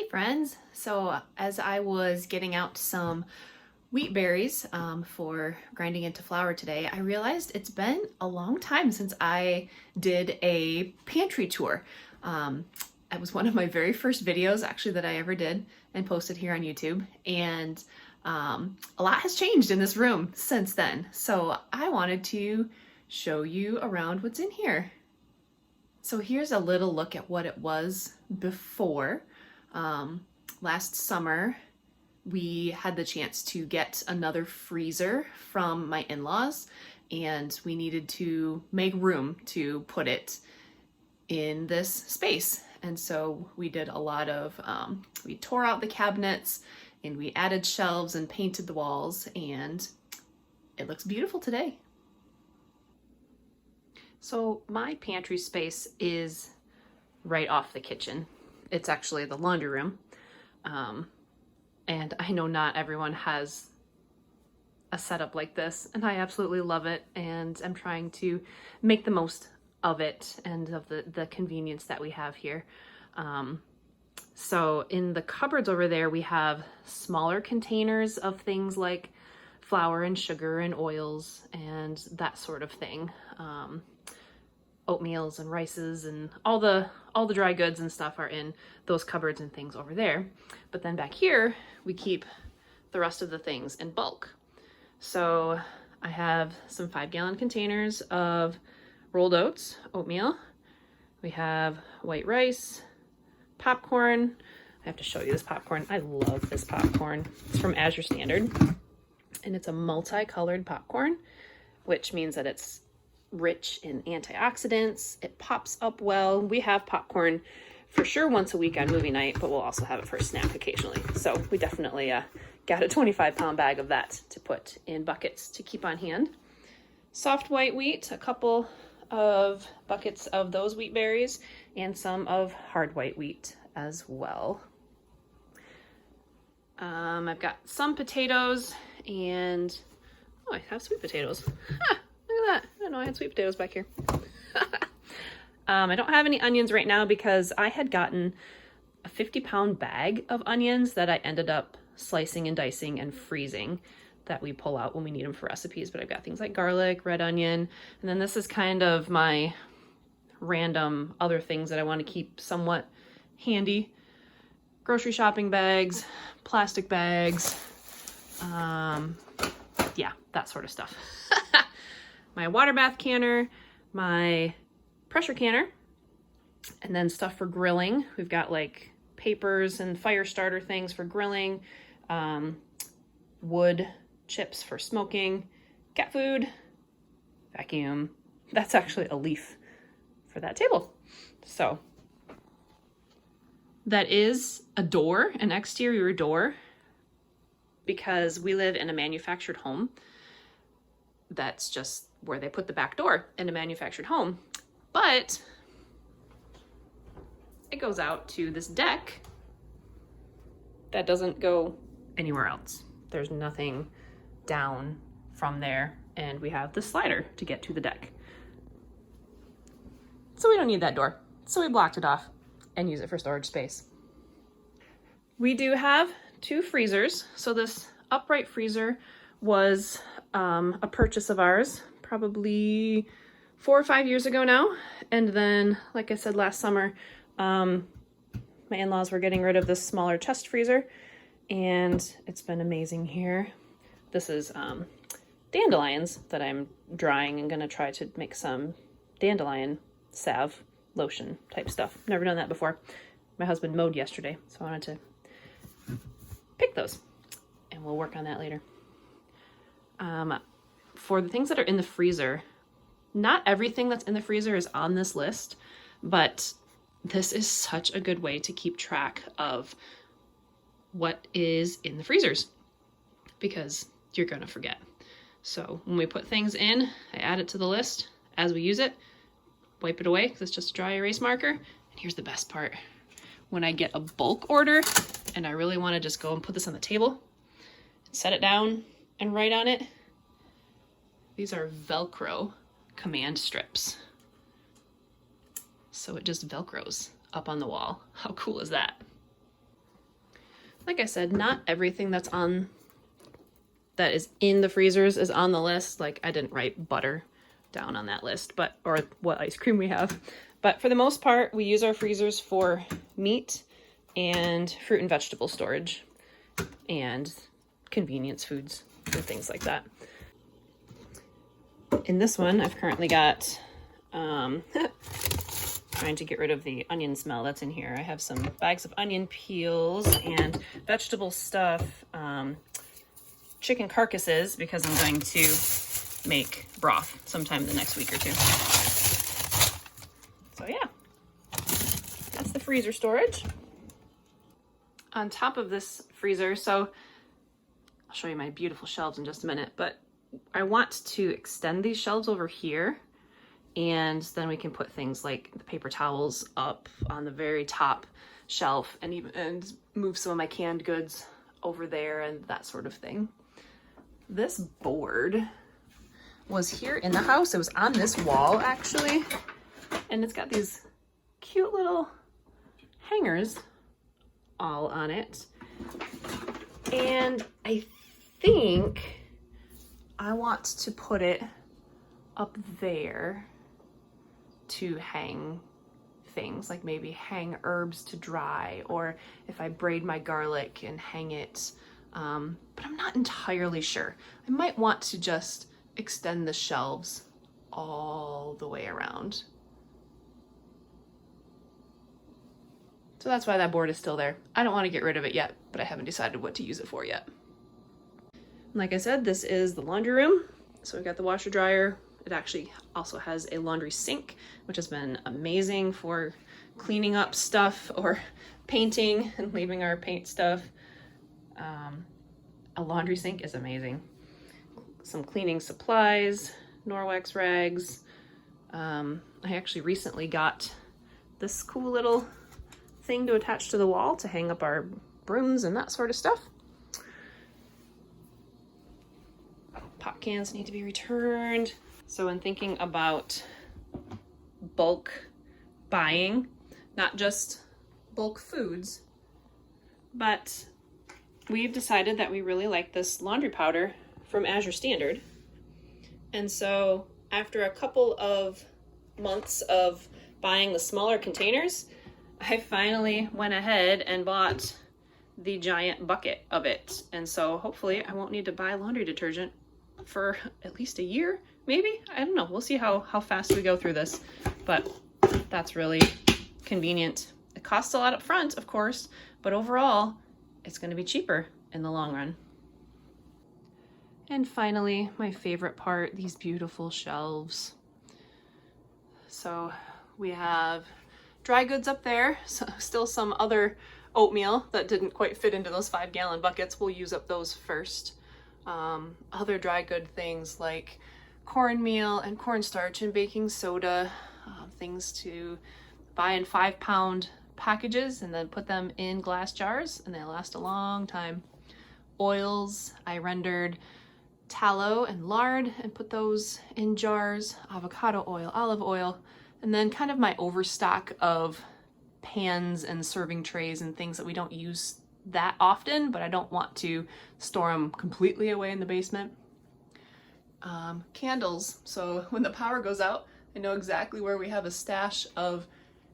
Hey friends! So as I was getting out some wheat berries for grinding into flour today, I realized it's been a long time since I did a pantry tour. It was one of my very first videos actually that I ever did and posted here on YouTube, and a lot has changed in this room since then. So I wanted to show you around what's in here. So here's a little look at what it was before. Last summer, we had the chance to get another freezer from my in-laws, and we needed to make room to put it in this space. And so we did a lot of, we tore out the cabinets and we added shelves and painted the walls, and it looks beautiful today. So my pantry space is right off the kitchen. It's actually the laundry room. And I know not everyone has a setup like this, and I absolutely love it, and I'm trying to make the most of it and of the convenience that we have here. So in the cupboards over there, we have smaller containers of things like flour and sugar and oils and that sort of thing. Oatmeals and rices and all the dry goods and stuff are in those cupboards and things over there. But then back here, we keep the rest of the things in bulk. So I have some 5-gallon containers of rolled oats, oatmeal. We have white rice, popcorn. I have to show you this popcorn. I love this popcorn. It's from Azure Standard, and it's a multicolored popcorn, which means that it's rich in antioxidants. It pops up well. We have popcorn for sure once a week on movie night, but we'll also have it for a snack occasionally. So we definitely got a 25-pound bag of that to put in buckets to keep on hand. Soft white wheat, a couple of buckets of those wheat berries, and some of hard white wheat as well. I've got some potatoes, and I have sweet potatoes. Huh. Look at that. I didn't know I had sweet potatoes back here. I don't have any onions right now because I had gotten a 50-pound bag of onions that I ended up slicing and dicing and freezing that we pull out when we need them for recipes. But I've got things like garlic, red onion, and then this is kind of my random other things that I want to keep somewhat handy. Grocery shopping bags, plastic bags, yeah, that sort of stuff. My water bath canner, my pressure canner, and then stuff for grilling. We've got like papers and fire starter things for grilling, wood chips for smoking, cat food, vacuum. That's actually a leaf for that table. So that is a door, an exterior door, because we live in a manufactured home. That's just where they put the back door in a manufactured home. But it goes out to this deck that doesn't go anywhere else. There's nothing down from there, and we have the slider to get to the deck. So we don't need that door. So we blocked it off and use it for storage space. We do have 2 freezers. So this upright freezer was a purchase of ours probably 4 or 5 years ago now. And then, like I said, last summer, my in-laws were getting rid of this smaller chest freezer, and it's been amazing here. This is dandelions that I'm drying and gonna try to make some dandelion salve lotion type stuff. Never done that before. My husband mowed yesterday, so I wanted to pick those, and we'll work on that later. For the things that are in the freezer, not everything that's in the freezer is on this list, but this is such a good way to keep track of what is in the freezers, because you're gonna forget. So when we put things in, I add it to the list. As we use it, wipe it away because it's just a dry erase marker. And here's the best part. When I get a bulk order and I really want to just go and put this on the table, set it down and write on it, these are Velcro command strips. So it just Velcros up on the wall. How cool is that? Like I said, not everything that is in the freezers is on the list. Like I didn't write butter down on that list, or what ice cream we have. But for the most part, we use our freezers for meat and fruit and vegetable storage and convenience foods and things like that. In this one, I've currently got, trying to get rid of the onion smell that's in here. I have some bags of onion peels and vegetable stuff, chicken carcasses, because I'm going to make broth sometime in the next week or two. So yeah, that's the freezer storage. On top of this freezer, so I'll show you my beautiful shelves in just a minute, but I want to extend these shelves over here, and then we can put things like the paper towels up on the very top shelf, and move some of my canned goods over there and that sort of thing. This board was here in the house. It was on this wall actually, and it's got these cute little hangers all on it. And I think I want to put it up there to hang things, like maybe hang herbs to dry, or if I braid my garlic and hang it. But I'm not entirely sure. I might want to just extend the shelves all the way around. So that's why that board is still there. I don't want to get rid of it yet, but I haven't decided what to use it for yet. Like I said, this is the laundry room. So we've got the washer dryer. It actually also has a laundry sink, which has been amazing for cleaning up stuff or painting and leaving our paint stuff. A laundry sink is amazing. Some cleaning supplies, Norwex rags. I actually recently got this cool little thing to attach to the wall to hang up our brooms and that sort of stuff. Pop cans need to be returned. So when thinking about bulk buying, not just bulk foods, but we've decided that we really like this laundry powder from Azure Standard. And so after a couple of months of buying the smaller containers, I finally went ahead and bought the giant bucket of it. And so hopefully I won't need to buy laundry detergent for at least a year, maybe? I don't know. We'll see how fast we go through this. But that's really convenient. It costs a lot up front, of course, but overall, it's going to be cheaper in the long run. And finally, my favorite part, these beautiful shelves. So we have dry goods up there, so still some other oatmeal that didn't quite fit into those 5-gallon buckets. We'll use up those first. Other dry good things like cornmeal and cornstarch and baking soda, things to buy in 5-pound packages and then put them in glass jars, and they last a long time. Oils, I rendered tallow and lard and put those in jars, avocado oil, olive oil, and then kind of my overstock of pans and serving trays and things that we don't use that often, but I don't want to store them completely away in the basement. Candles, so when the power goes out, I know exactly where we have a stash of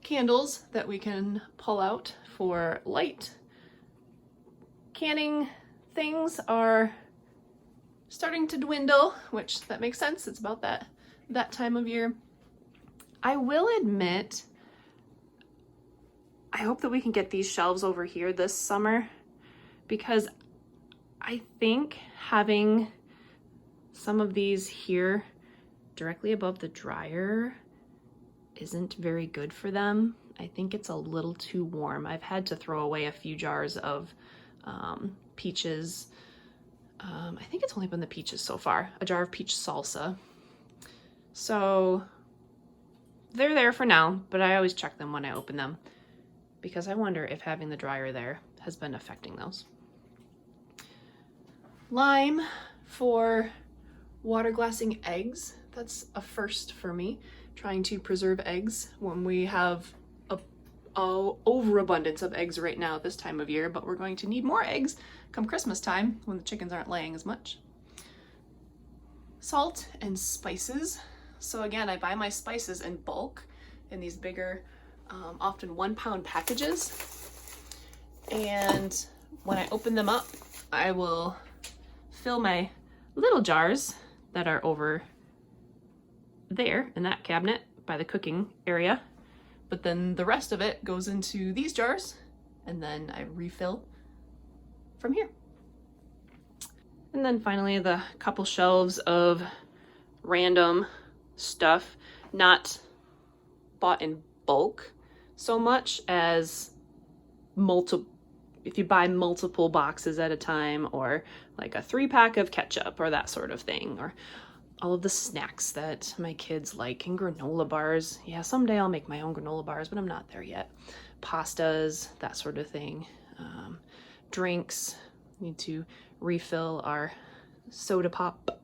candles that we can pull out for light. Canning things are starting to dwindle, which that makes sense. It's about that time of year. I will admit, I hope that we can get these shelves over here this summer, because I think having some of these here directly above the dryer isn't very good for them. I think it's a little too warm. I've had to throw away a few jars of peaches. I think it's only been the peaches so far. A jar of peach salsa. So they're there for now, but I always check them when I open them, because I wonder if having the dryer there has been affecting those. Lime for water glassing eggs. That's a first for me, trying to preserve eggs when we have overabundance of eggs right now at this time of year, but we're going to need more eggs come Christmas time when the chickens aren't laying as much. Salt and spices. So again, I buy my spices in bulk in these bigger, often 1 pound packages. And when I open them up, I will fill my little jars that are over there in that cabinet by the cooking area. But then the rest of it goes into these jars, and then I refill from here. And then finally, the couple shelves of random stuff, not bought in bulk so much as if you buy multiple boxes at a time, or like a 3-pack of ketchup or that sort of thing, or all of the snacks that my kids like, and granola bars. Yeah, someday I'll make my own granola bars, but I'm not there yet. Pastas, that sort of thing. Drinks. Need to refill our soda pop.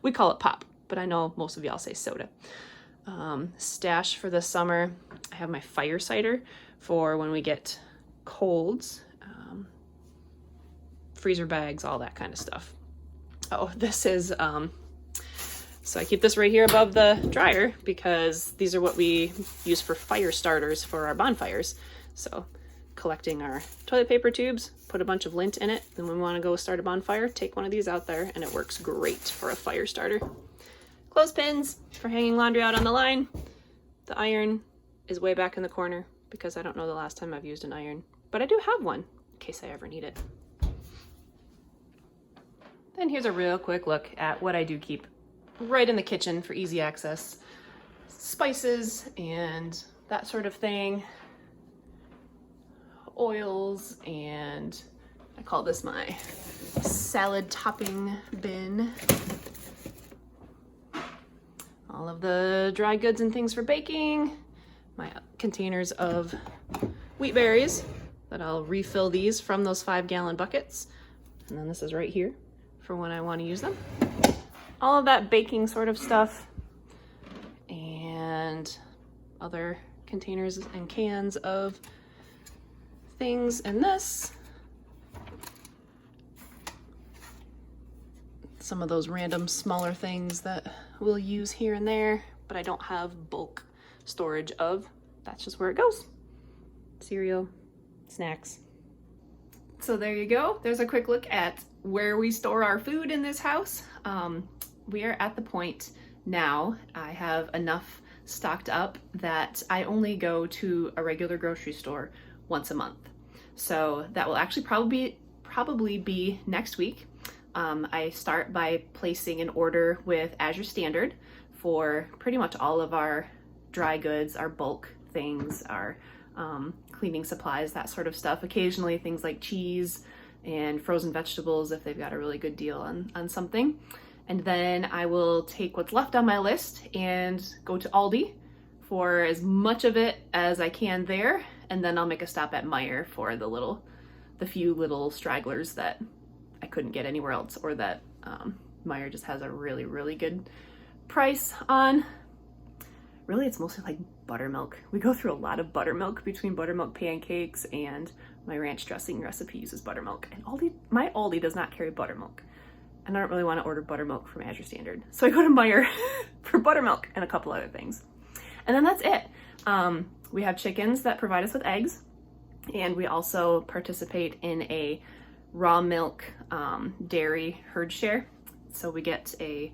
We call it pop, but I know most of y'all say soda. Stash for the summer. I have my fire cider for when we get colds. Freezer bags, all that kind of stuff. Oh, this is... So I keep this right here above the dryer because these are what we use for fire starters for our bonfires. So collecting our toilet paper tubes, put a bunch of lint in it, then when we want to go start a bonfire, take one of these out there, and it works great for a fire starter. Clothespins for hanging laundry out on the line. The iron is way back in the corner because I don't know the last time I've used an iron, but I do have one in case I ever need it. Then here's a real quick look at what I do keep right in the kitchen for easy access. Spices and that sort of thing. Oils, and I call this my salad topping bin. All of the dry goods and things for baking. My containers of wheat berries that I'll refill these from those 5-gallon buckets. And then this is right here for when I want to use them. All of that baking sort of stuff, and other containers and cans of things in this. Some of those random smaller things that we'll use here and there, but I don't have bulk storage of. That's just where it goes. Cereal, snacks. So there you go. There's a quick look at where we store our food in this house. We are at the point now, I have enough stocked up that I only go to a regular grocery store once a month. So that will actually probably be next week. I start by placing an order with Azure Standard for pretty much all of our dry goods, our bulk things, our cleaning supplies, that sort of stuff. Occasionally things like cheese and frozen vegetables if they've got a really good deal on something. And then I will take what's left on my list and go to Aldi for as much of it as I can there. And then I'll make a stop at Meijer for the few little stragglers that I couldn't get anywhere else, or that Meijer just has a really, really good price on. Really, it's mostly like buttermilk. We go through a lot of buttermilk between buttermilk pancakes, and my ranch dressing recipe uses buttermilk. And my Aldi does not carry buttermilk. And I don't really want to order buttermilk from Azure Standard. So I go to Meijer for buttermilk and a couple other things. And then that's it. We have chickens that provide us with eggs. And we also participate in a raw milk dairy herd share. So we get a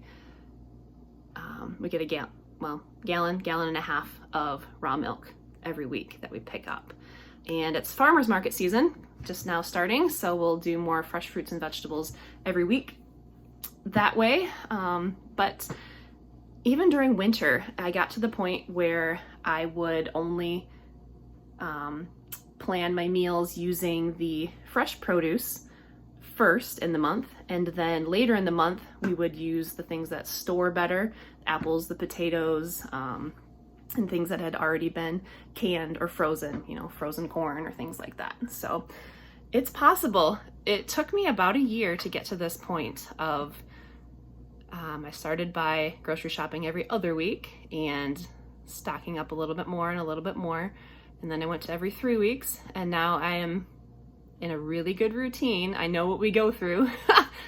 gallon and a half of raw milk every week that we pick up. And it's farmers market season, just now starting. So we'll do more fresh fruits and vegetables every week that way. But even during winter, I got to the point where I would only plan my meals using the fresh produce first in the month, and then later in the month we would use the things that store better, apples, the potatoes, and things that had already been canned or frozen, frozen corn or things like that. So it's possible. It took me about a year to get to this point of I started by grocery shopping every other week and stocking up a little bit more and a little bit more. and then I went to every 3 weeks, and now I am in a really good routine. I know what we go through,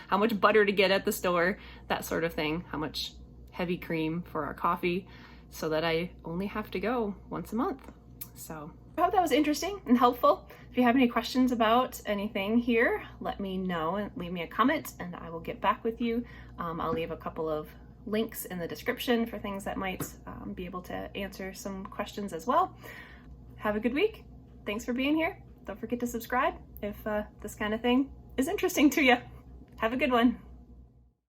how much butter to get at the store, that sort of thing, how much heavy cream for our coffee, so that I only have to go once a month. So I hope that was interesting and helpful. If you have any questions about anything here, let me know and leave me a comment and I will get back with you. I'll leave a couple of links in the description for things that might be able to answer some questions as well. Have a good week. Thanks for being here. Don't forget to subscribe if this kind of thing is interesting to you. Have a good one.